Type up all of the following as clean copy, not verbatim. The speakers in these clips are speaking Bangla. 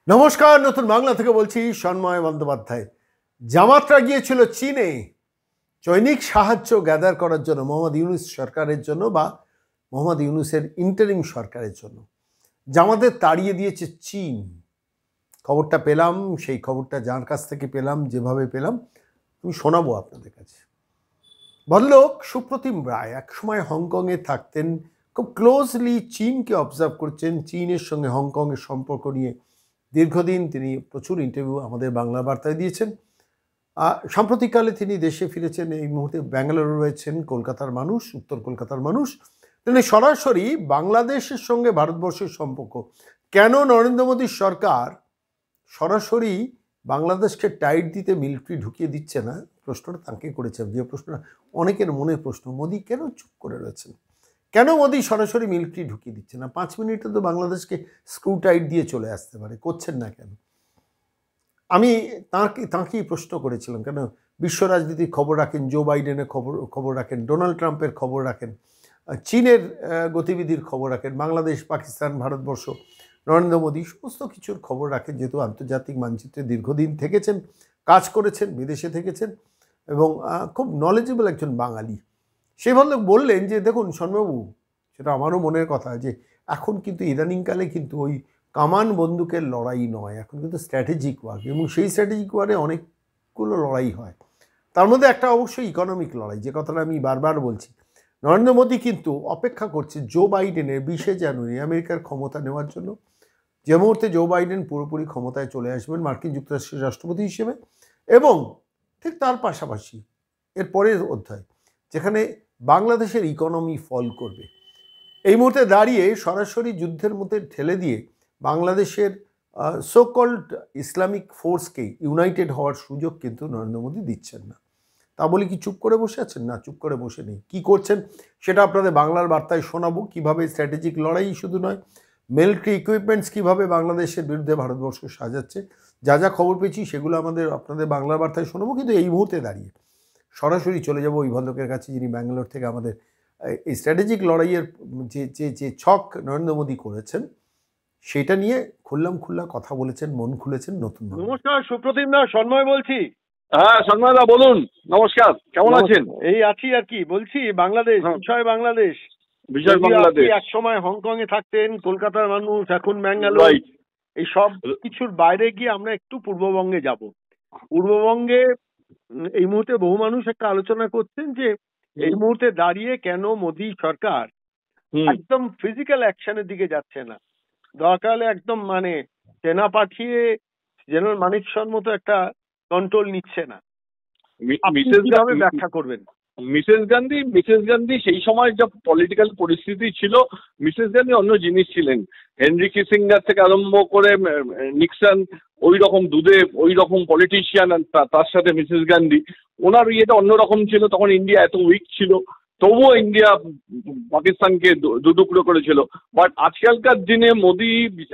নমস্কার, নতুন বাংলা থেকে বলছি সন্ময় বন্দ্যোপাধ্যায়। জামাতরা গিয়েছিল চীনে জৈনিক সাহায্য গ্যাদার করার জন্য, মোহাম্মদ ইউনূস সরকারের জন্য বা মোহাম্মদ ইউনূসের ইন্টারিম সরকারের জন্য। জামাতের তাড়িয়ে দিয়েছে চীন। খবরটা পেলাম, সেই খবরটা যার কাছ থেকে পেলাম, যেভাবে পেলাম আমি শোনাবো আপনাদের কাছে। ভদ্রলোক সুপ্রতিম রায় একসময় হংকংয়ে থাকতেন, খুব ক্লোজলি চীনকে অবজার্ভ করছেন, চীনের সঙ্গে হংকংয়ের সম্পর্ক নিয়ে দীর্ঘদিন তিনি প্রচুর ইন্টারভিউ আমাদের বাংলা বার্তায় দিয়েছেন। সাম্প্রতিককালে তিনি দেশে ফিরেছেন, এই মুহূর্তে ব্যাঙ্গালোরে রয়েছেন, কলকাতার মানুষ, উত্তর কলকাতার মানুষ। তিনি সরাসরি বাংলাদেশের সঙ্গে ভারতবর্ষের সম্পর্ক কেন নরেন্দ্র মোদীর সরকার সরাসরি বাংলাদেশকে টাইট দিতে মিলিটারি ঢুকিয়ে দিচ্ছে না, প্রশ্নটা তাকে করেছেন। যে প্রশ্নটা অনেকের মনের প্রশ্ন, মোদী কেন চুপ করে রয়েছেন, কেন মোদী সরাসরি মিলিটারি ঢুকিয়ে দিচ্ছে না? 5 মিনিটে তো বাংলাদেশকে স্ক্রু টাইট দিয়ে চলে আসতে পারে, করছেন না কেন? আমি তাঁকেই প্রশ্ন করেছিলাম, কেন বিশ্ব রাজনীতির খবর রাখেন, জো বাইডেনের খবর রাখেন, ডোনাল্ড ট্রাম্পের খবর রাখেন, চীনের গতিবিধির খবর রাখেন, বাংলাদেশ, পাকিস্তান, ভারতবর্ষ, নরেন্দ্র মোদী সমস্ত কিছুর খবর রাখেন, যেহেতু আন্তর্জাতিক মানচিত্রে দীর্ঘদিন থেকেছেন, কাজ করেছেন, বিদেশে থেকেছেন এবং খুব নলেজেবল একজন বাঙালি। সেই ভদ্রলোক বললেন যে দেখুন সন্ময়বাবু, সেটা আমারও মনের কথা, যে এখন কিন্তু ইদানিংকালে কিন্তু ওই কামান বন্দুকের লড়াই নয়, এখন কিন্তু স্ট্র্যাটেজিক ওয়ার, এবং সেই স্ট্র্যাটেজিক ওয়ারে অনেকগুলো লড়াই হয়। তার মধ্যে একটা অবশ্যই ইকোনমিক লড়াই, যে কথাটা আমি বারবার বলছি। নরেন্দ্র মোদী কিন্তু অপেক্ষা করছে জো বাইডেনের 20শে জানুয়ারি আমেরিকার ক্ষমতা নেওয়ার জন্য। যে মুহূর্তে জো বাইডেন পুরোপুরি ক্ষমতায় চলে আসবেন মার্কিন যুক্তরাষ্ট্রের রাষ্ট্রপতি হিসেবে, এবং ঠিক তার পাশাপাশি এর পরের অধ্যায় যেখানে বাংলাদেশের ইকোনমি ফল করবে, এই মুহূর্তে দাঁড়িয়ে সরাসরি যুদ্ধের মধ্যে ঠেলে দিয়ে বাংলাদেশের সো কল্ড ইসলামিক ফোর্সকে ইউনাইটেড হওয়ার সুযোগ কিন্তু নরেন্দ্র মোদী দিচ্ছেন না। তা বলে কি চুপ করে বসে আছেন? না, চুপ করে বসে নেই। কী করছেন সেটা আপনাদের বাংলার বার্তায় শোনাবো। কীভাবে স্ট্র্যাটেজিক লড়াই শুধু নয়, মিলিটারি ইকুইপমেন্টস কীভাবে বাংলাদেশের বিরুদ্ধে ভারতবর্ষ সাজাচ্ছে, যা যা খবর পেয়েছি সেগুলো আপনাদের বাংলার বার্তায় শোনাবো। কিন্তু এই মুহূর্তে দাঁড়িয়ে সরাসরি চলে যাব ওই ভদ্রলোকের কাছে, যিনি ব্যাঙ্গালোর থেকে আমাদের এই স্ট্র্যাটেজিক লড়াইয়ের যে ছক নরেন্দ্র মোদী করেছেন সেটা নিয়ে খোল্লা কথা বলেছেন, মন খুলেছেন। নতুন নমস্কার, সুপ্রতিম দা, সন্ময় বলছি। হ্যাঁ সন্ময় দা বলুন। নমস্কার, কেমন আছেন? এই আছি আর কি। বলছি বাংলাদেশ, বিষয় বাংলাদেশ। এক সময় হংকং এ থাকতেন, কলকাতার মানুষ, এখন ব্যাঙ্গালোর। এই সব কিছুর বাইরে গিয়ে আমরা একটু পূর্ববঙ্গে যাব। পূর্ববঙ্গে এই মুহূর্তে বহু মানুষ একটা আলোচনা করছেন যে এই মুহূর্তে দাঁড়িয়ে কেন মোদী সরকার একদম ফিজিক্যাল অ্যাকশনের দিকে যাচ্ছে না। দরকার হলে একদম সেনা পাঠিয়ে জেনারেল মানেকশর মতো একটা কন্ট্রোল নিচ্ছে না। কিভাবে ব্যাখ্যা করবেন? মিসেস গান্ধী সেই সময় যা পলিটিক্যাল পরিস্থিতি ছিল, মিসেস গান্ধী অন্য জিনিস ছিলেন। হেনরি কিসিঙ্গার থেকে আরম্ভ করে নিক্সন, ওই রকম দুদেব, ওই রকম পলিটিশিয়ান, তার সাথে মিসেস গান্ধী, ওনার ইয়েটা অন্যরকম ছিল। তখন ইন্ডিয়া এত উইক ছিল, তবুও ইন্ডিয়া পাকিস্তানকে দুটুকরো করেছিল। বাট আজকালকার দিনে মোদি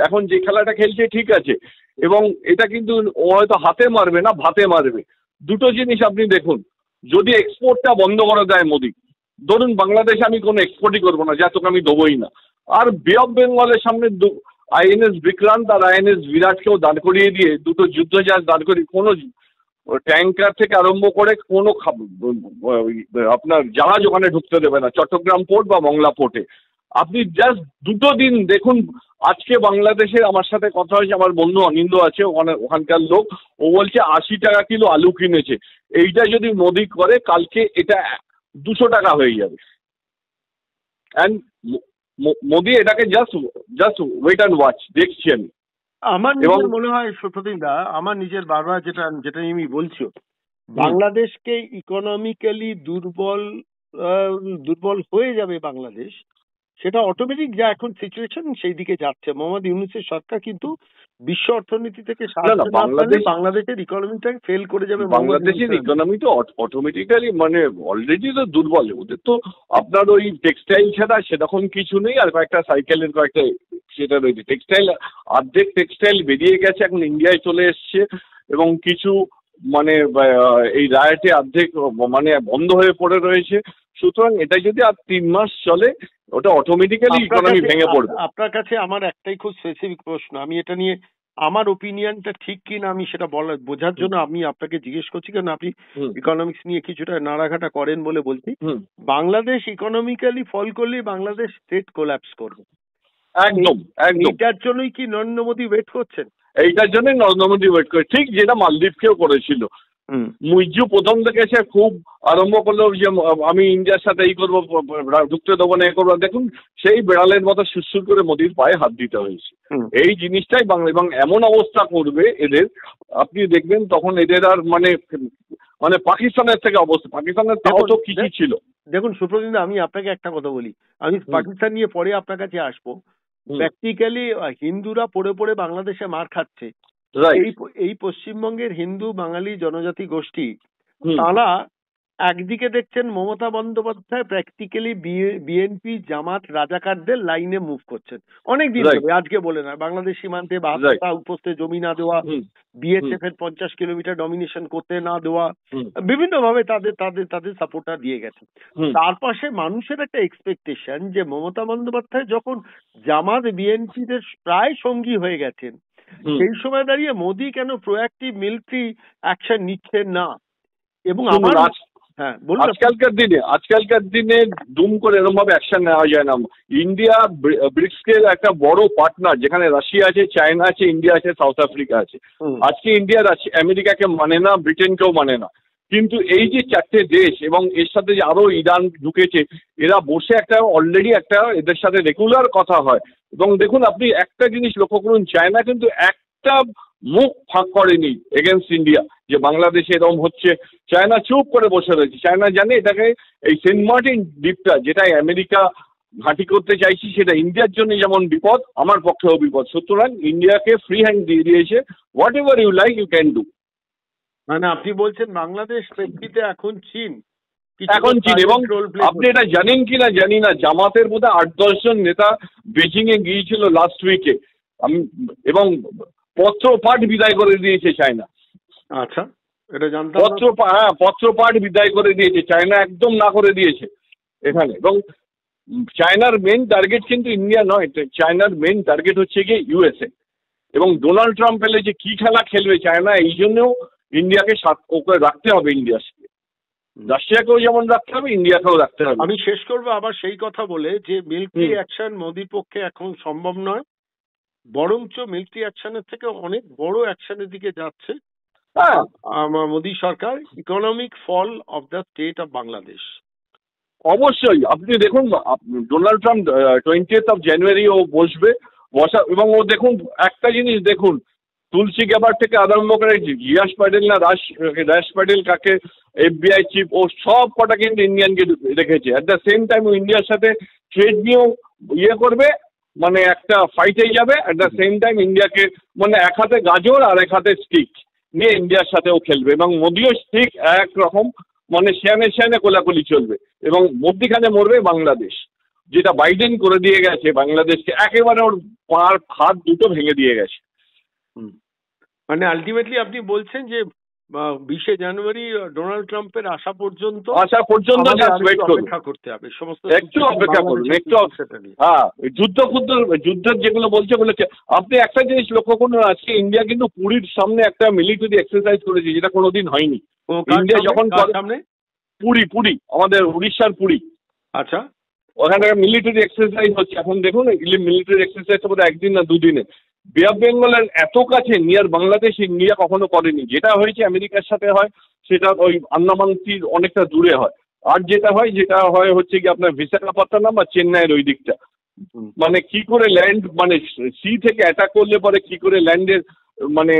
এখন যে খেলাটা খেলছে ঠিক আছে, এবং এটা কিন্তু ও হয়তো হাতে মারবে না, ভাতে মারবে। দুটো জিনিস আপনি দেখুন, যদি এক্সপোর্টটা বন্ধ করে দেয় মোদি, ধরুন বাংলাদেশে আমি কোনো এক্সপোর্টই করবো না, যা তোকে আমি দেবোই না, আর বে অফ বেঙ্গলের সামনে আইএনএস বিক্রান্ত আর আইএনএস বিরাটকেও দাঁড় করিয়ে দিয়ে, দুটো যুদ্ধজাহাজ দাঁড় করিয়ে, কোনো ট্যাঙ্কার থেকে আরম্ভ করে কোনো আপনার জাহাজ ওখানে ঢুকতে দেবে না, চট্টগ্রাম পোর্ট বা মংলা পোর্টে। আপনি জাস্ট দুটো দিন দেখুন। আজকে বাংলাদেশে আমার সাথে কথা হয়েছে, আমার বন্ধু অনিন্দ আছে ওখানকার লোক, ও বলছে 80 টাকা কিলো আলু কিনেছে। এইটা যদি মোদি করে, কালকে এটা 200 টাকা হয়ে যাবে। অ্যান্ড মোদি এটাকে জাস্ট ওয়েট অ্যান্ড ওয়াচ, দেখছি আমি। আমার নিজের মনে হয় সুপ্রতিম দা, আমার নিজের বারবার যেটা আমি বলছি, বাংলাদেশকে ইকোনমিক্যালি দুর্বল হয়ে যাবে বাংলাদেশ, সেটা অটোমেটিক যা এখন সিচুয়েশন সেই দিকে যাচ্ছে। মোহাম্মদ ইউনূসের সরকার কিন্তু বিশ্ব অর্থনীতি থেকে বাংলাদেশের ইকোনমিটাকে ফেল করে যাবে। বাংলাদেশের ইকোনমি তো অটোমেটিক্যালি অলরেডি তো দুর্বল। ওদের তো আপনার ওই টেক্সটাইল ছাড়া সেরকম কিছু নেই, আর কয়েকটা সাইকেলের কয়েকটা সেটা রয়েছে। অর্ধেক টেক্সটাইল বেরিয়ে গেছে, এখন ইন্ডিয়ায় চলে এসছে, এবং কিছু এই রায়টে অর্ধেক বন্ধ হয়ে পড়ে রয়েছে। সুতরাং এটা যদি আর 3 মাস চলে, ওটা অটোমেটিক্যালি ইকোনমি ভেঙে পড়বে। আপনার কাছে আমার একটাই খুব স্পেসিফিক প্রশ্ন, আমি এটা নিয়ে আমার ওপিনিয়নটা ঠিক কিনা আমি সেটা বোঝার জন্য আমি আপনাকে জিজ্ঞেস করছি, কারণ আপনি ইকোনমিক্স নিয়ে কিছুটা নাড়াঘাটা করেন বলে বলছি। বাংলাদেশ ইকোনমিক্যালি ফল করলেই বাংলাদেশ স্টেট কোল্যাপস করবে। একদম একদম। এটার জন্যই কি নরেন্দ্র মোদী ওয়েট করছেন? এইটার জন্যই নরেন্দ্র মোদী ওয়েট করে, ঠিক যেটা মালদ্বীপকেও করেছিল। মুইজু প্রথম থেকে সে খুব আরম্ভ করলো যে আমি ইন্ডিয়ার সাথে এই করবো, ঢুকতে দেবো না, এ করবো। দেখুন সেই বেড়ালের মতো সুরসুর করে মোদির পায়ে হাত দিতে হয়েছে। এই জিনিসটাই বাংলা, এবং এমন অবস্থা করবে এদের, আপনি দেখবেন তখন এদের আর মানে পাকিস্তানের থেকে অবস্থা, পাকিস্তানের তাও তো কি ছিল। দেখুন সুপ্রজিৎ, আমি আপনাকে একটা কথা বলি, আমি পাকিস্তান নিয়ে পরে আপনার কাছে আসবো। প্র্যাকটিক্যালি হিন্দুরা পড়ে পড়ে বাংলাদেশে মার খাচ্ছে। এই পশ্চিমবঙ্গের হিন্দু বাঙালি জনজাতি গোষ্ঠী, তারা একদিকে দেখছেন মমতা বন্দ্যোপাধ্যায় প্র্যাকটিক্যালি বিএনপি জামাত রাজাকারদের লাইনে মুভ করছেন অনেকদিন ধরে। আজকে বলে না, বাংলাদেশ সীমান্তে 72টা উপস্থিত জমি না দেওয়া, বিএসএফ এর 50 কিলোমিটার ডমিনেশন করতে না দেওয়া, বিভিন্ন ভাবে তাদের সাপোর্টটা দিয়ে গেছে। তার পাশে মানুষের একটা এক্সপেকটেশন যে মমতা বন্দ্যোপাধ্যায় যখন জামাত বিএনপিদের প্রায় সঙ্গী হয়ে গেছেন, সেই সময় দাঁড়িয়ে মোদী কেন প্রোঅ্যাক্টিভ মিলিটারি অ্যাকশন নিচ্ছেন না। এবং আমার আজকালকার দিনে দুম করে এরকম ভাবে অ্যাকশন নেওয়া যায় না। ইন্ডিয়া ব্রিক্সকে একটা বড় পার্টনার, যেখানে রাশিয়া আছে, চায়না আছে, ইন্ডিয়া আছে, সাউথ আফ্রিকা আছে। আজকে ইন্ডিয়া আমেরিকাকে মানে না, ব্রিটেনকেও মানে না। কিন্তু এই যে 4টে দেশ এবং এর সাথে যে আরো ইরান ঢুকেছে, এরা বসে একটা অলরেডি একটা এদের সাথে রেগুলার কথা হয়। এবং দেখুন আপনি একটা জিনিস লক্ষ্য করুন, চায়না কিন্তু একটা মুখ ফাঁক করেনি এগেনস্ট ইন্ডিয়া যে বাংলাদেশে এরকম হচ্ছে। চায়না চুপ করে বসে রয়েছে। চায়না জানে এটাকে, এই সেন্ট মার্টিন দ্বীপটা যেটা আমেরিকা ঘাঁটি করতে চাইছি, সেটা ইন্ডিয়ার জন্য যেমন বিপদ, আমার পক্ষেও বিপদ। সুতরাং ইন্ডিয়াকে ফ্রি হ্যান্ড দিয়ে দিয়েছে, whatever you like you can do. মানে আপনি বলছেন বাংলাদেশ প্রেক্ষিতে এখন চীন এবং আপনি এটা জানেন কিনা জানি না, জামাতের মধ্যে 8-10 জন নেতা বেজিং এ গিয়েছিল লাস্ট উইকে, এবং পত্রপাঠ বিদায় করে দিয়েছে চায়না। আচ্ছা, এটা জানতাম। পত্রপাঠ বিদায় করে দিয়েছে চায়না, একদম না করে দিয়েছে এখানে। এবং চায়নার মেন টার্গেট কিন্তু ইন্ডিয়া নয়, চায়নার মেন টার্গেট হচ্ছে গিয়ে ইউএসএ। এবং ডোনাল্ড ট্রাম্প এলে যে কি খেলা খেলবে চায়না, এই জন্যও ইন্ডিয়াকে ওকে রাখতে হবে। ইন্ডিয়ার সাথে রাশিয়াকেও যেমন রাখতে হবে, ইন্ডিয়াকেও রাখতে হবে। আমি শেষ করবো আবার সেই কথা বলে যে মিলিটারি অ্যাকশন মোদির পক্ষে এখন সম্ভব নয়, বরঞ্চ মিলিটারি অ্যাকশনের থেকে অনেক বড় অ্যাকশনের দিকে যাচ্ছে মোদী সরকার। Economic fall of the state of Bangladesh. অবশ্যই আপনি দেখুন, ডোনাল্ড ট্রাম্প 20th জানুয়ারি ও বসা, এবং ও দেখুন একটা জিনিস দেখুন, তুলসী গ্যাবার থেকে আরম্ভ করে জিয়াস প্যাটেল না রাশ প্যাটেল কাকে FBI চিফ, ও সব কটা কিন্তু ইন্ডিয়ানকে রেখেছে। অ্যাট দ্য সেম টাইম ও ইন্ডিয়ার সাথে ট্রেড নিয়েও করবে, মানে একটা ফাইটে যাবে। অ্যাট দ্য সেম টাইম ইন্ডিয়াকে মানে এক হাতে গাজর আর এক হাতে স্টিক নিয়ে ইন্ডিয়ার সাথেও খেলবে। এবং মোদিও ঠিক একরকম, মানে সেয়ানে কোলাকুলি চলবে। এবং মধ্যিখানে মরবে বাংলাদেশ, যেটা বাইডেন করে দিয়ে গেছে বাংলাদেশকে, একেবারে ওর পার হাত দুটো ভেঙে দিয়ে গেছে। মানে আলটিমেটলি আপনি বলছেন যে 20শে জানুয়ারি ডোনাল্ড ট্রাম্পের আসা পর্যন্ত অপেক্ষা করতে হবে, সমস্ত একটু অপেক্ষা করুন, একটু। হ্যাঁ, যুদ্ধের যেগুলো বলছে বলেছে। আপনি একটা জিনিস লক্ষ্য করুন, আজকে ইন্ডিয়া কিন্তু পুরীর সামনে একটা মিলিটারি এক্সারসাইজ করেছে, যেটা কোনোদিন হয়নি। ইন্ডিয়া যখন পুরী আমাদের উড়িষ্যার পুরী, আচ্ছা, ওখানে মিলিটারি এক্সারসাইজ হচ্ছে এখন। দেখুন মিলিটারি এক্সারসাইজ বোধহয় 1 দিন না 2 দিনে। বে অফ বেঙ্গলের এত কাছে নিয়ার বাংলাদেশ ইন্ডিয়া কখনো করেনি। যেটা হয়েছে আমেরিকার সাথে হয়, সেটা ওই আন্দামান সির অনেকটা দূরে হয়। আর যেটা হয় হচ্ছে কি আপনার বিশাখাপত্তনম বা চেন্নাইয়ের ওই দিকটা, মানে কি করে ল্যান্ড, মানে সি থেকে অ্যাটাক করলে পরে কি করে ল্যান্ডের মানে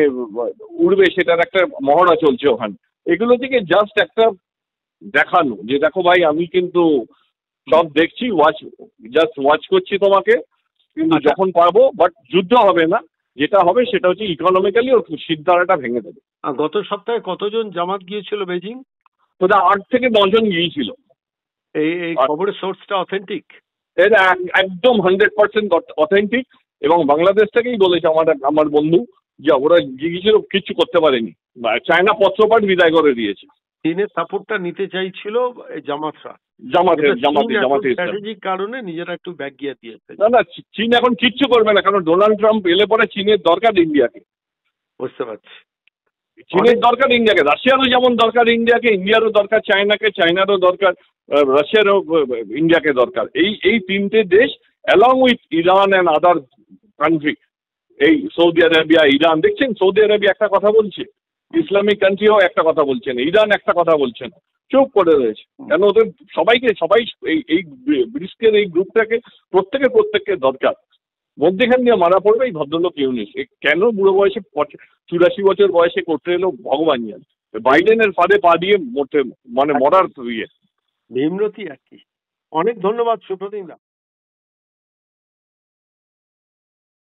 উড়বে, সেটার একটা মহড়া চলছে ওখানে। এগুলো থেকে জাস্ট একটা দেখানো যে দেখো ভাই, আমি কিন্তু সব দেখছি, ওয়াচ করছি তোমাকে, কিন্তু যখন পারবো, বাট যুদ্ধ হবে না। যেটা হবে সেটা হচ্ছে ইকোনমিক্যালি ওর সিদ্ধারাটা ভেঙে দেবে। গত সপ্তাহে কতজন জামাত গিয়েছিল বেজিং? ওটা 8 থেকে 9 জন গিয়েছিল। এই খবরের সোর্সটা অথেন্টিক? এটা একদম 100% অথেন্টিক। এবং বাংলাদেশ থেকেই বলেছে আমার বন্ধু যে ওরা গিয়েছিল, কিছু করতে পারেনি। চায়না পত্রপাঠ বিদায় করে দিয়েছে। চীনের সাপোর্টটা নিতে চাইছিল জামাতরা। জামাতে স্ট্র্যাটেজিক কারণে নিজেরা একটু ব্যাক গিয়ে দিয়েছে। না, চীন এখন কিচ্ছু করবে না, কারণ ডোনাল্ড ট্রাম্প এলে পরে চীনের দরকার ইন্ডিয়াকে। বুঝতে পারছি, চীনের দরকার ইন্ডিয়াকে, রাশিয়ারও যেমন দরকার ইন্ডিয়াকে, ইন্ডিয়ারও দরকার চায়নাকে, চায়নারও দরকার রাশিয়ারও ইন্ডিয়াকে দরকার। এই তিনটে দেশ along with Iran and other country, এই সৌদি আরবিয়া, ইরান, দেখছেন সৌদি আরবিয়া একটা কথা বলছে, ইসলামিক কান্ট্রিও একটা কথা বলছেন, ইরান একটা কথা বলছেন, চুপ করে রয়েছে। কেন ওদের সবাই এই ব্রিক্সের এই গ্রুপটাকে প্রত্যেককে দরকার। মধ্যেখান দিয়ে মারা পড়বে এই ভদ্রলোক ইউনিস। কেন বুড়ো বয়সে 84 বছর বয়সে করতে এলো ভগবান জানে। বাইডেনের ফাঁদে পা দিয়ে মরার ইয়ে ভীমরতি আর কি। অনেক ধন্যবাদ সুপ্রতিম দা।